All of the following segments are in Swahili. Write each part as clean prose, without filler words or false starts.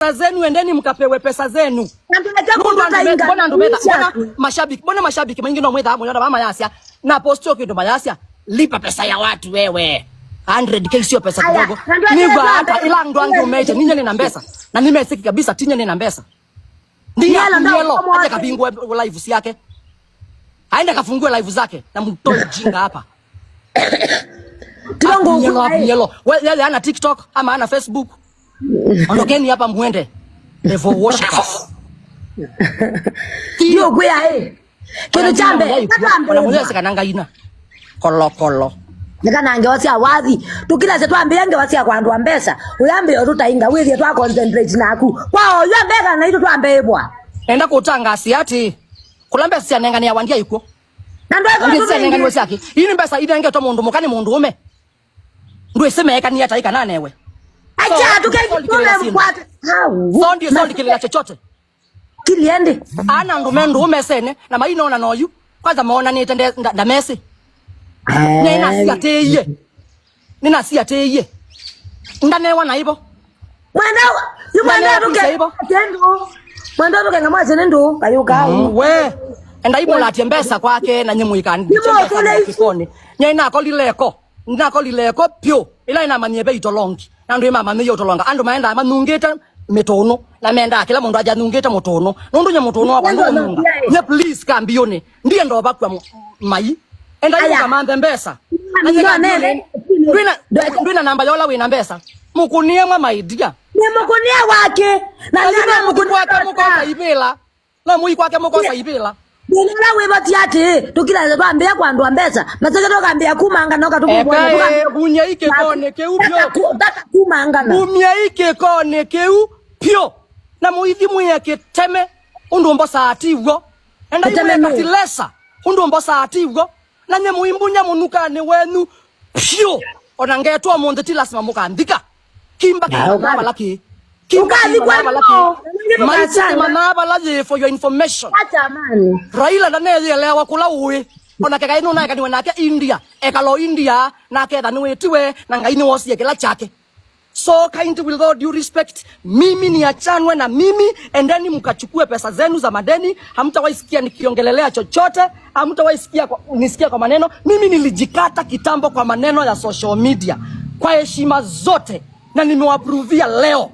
pesa zenu, endeni mkapewe pesa zenu. Mbona mashabiki mwingi no mwetha mwana mama yasia na postio kitu mayasia lipa pesa ya watu wewe. 100k sio pesa kidogo. Niwa hata ila ndo ange umeje ninye nina mbesa. Na nimesiki kabisa tinye nina mbesa. Ndiyo aje kapingwe live yake. Aende kafungue live zake na mtoi jinga hapa. Yelo. Wewe ana TikTok ama ana Facebook? Ondokeni hapa muende. Devil worshipers. Ndio kwea Kino chambe. Wanamueleza kananga ina. Kolo. Nikanange wasia wathi. Tukila se twambienge wasia kwa andu ambesa. Uyambe otutainga withi twa concentrate naku. Kwao yambega na itu twambebwa. Enda kutanga asiati. Kulambe sia nenga ni awandia iko. Na ndo sia nenga ni wasiaki. Ini mbesa idenge to mundu mukani mundu ume. Ndu esemeka ni ataika nanewe. Acha tukekule mkwate. Sondi kilila chochote. Kiliende. Ana ndumendu umesene na maina ona noyu. Kwanza maona ni tende ndamesi. Nina siateye. Ndanewa na ibo. Mwenda tuke. Tendo. Mwenda tuke ngamaze nendo kayuka. We. Enda ibo la tiembesa kwake na nyemuikani. Kikoni. Nyina ko lileko pio. Ila ina manyebe itolongi. Nandu mama meyo itolonga. Andu maenda manungeta metono na menda kila mundu aja nungeta motono. Nundu nya motono wa kwandu nunga. Nye please kambione. Ndiye ndo bakwa mai. Enda yuka mambe mbesa. Ndwina namba yola wina mbesa. Mukunie mwa maidia. Ni mukunie wake. Na nina mukunie mukosa ibela. Na mui kwake mukosa ibela. Nina weba tiati. Tukila kwambia kwa andu mbesa. Masaka toka ambia kumanga noka tukubona. Bunya ike kone keu pio. Daka kumanga na. Bunya ike kone keu pio. Na muithi muyeke teme. Undu mbosa atiwo. Enda yume katilesa. Undu mbosa atiwo. Na nye muimbunya munuka ni wenu pio onangetwa monde tilasima mukandika kimba kwa laki kimba kwa laki maisha manaba la for your information acha man Raila ndanelewa kula uwe onakeka ino na kaniwe nake India ekalo India na ketha niwetiwe na ngai ni wosie kila chake. So kind with all due respect, mimi ni achanwe na mimi, endeni mkachukue pesa zenu za madeni. Hamtawaisikia nikiongelelea chochote, hamtawaisikia nisikia kwa maneno. Mimi nilijikata kitambo kwa maneno ya social media kwa heshima zote na nimewapruvia leo.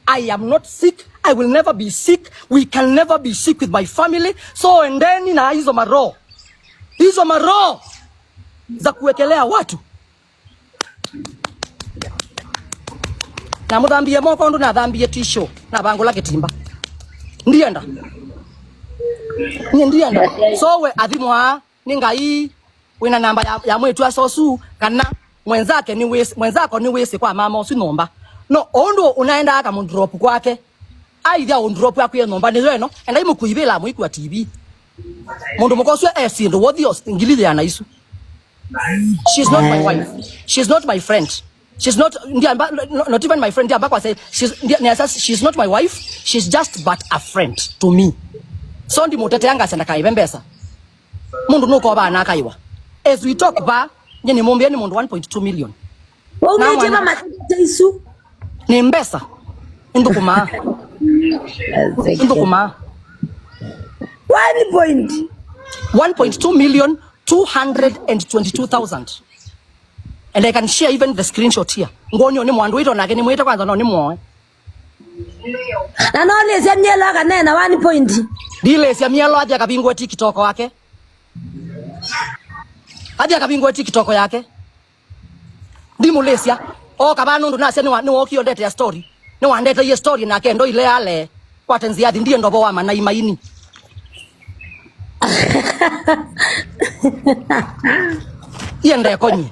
I am not sick, I will never be sick, we can never be sick with my family. So endeni na hizo maro za kuwekelea watu. Na mudambie moko ndo na dhambie tisho na bango la ketimba ndienda so we athimwa ningai wina namba ya mwetu asosu kana mwenzako ni wese kwa mama usi nomba no ondo unaenda aka mundrop kwake aidha undrop yako ye nomba ni weno enda imukuibela muiku wa TV mundu mukoswe FC ndo wodios ngilile yana isu. She's not my wife, she's not my friend. She's not even my friend. She's not my wife. She's just but a friend to me. So ndi mutete yanga senda kaibe mbesa. Mundu nuko bana akaiwa. As we talk ba, nyeni mumbi ni mundu 1.2 million. Na unjema matete isu. Ni mbesa. Ndukuma. 1.2 million 222,000. And I can share even the screenshot here. Ngonyo ni mwandu ito nake ni mwita kwanza no ni mwoe. Na nole sia mielo aka nena 1 point. Dile sia mielo aje akabingwe TikTok wake. Aje akabingwe TikTok yake. Ndimulesia. O kabano ndo na sia ni wokio ndete ya story. Ni wandete ye story na kendo ile ale. Kwa tenzi yadi ndiye ndobo wa mana imaini. Yende konyi.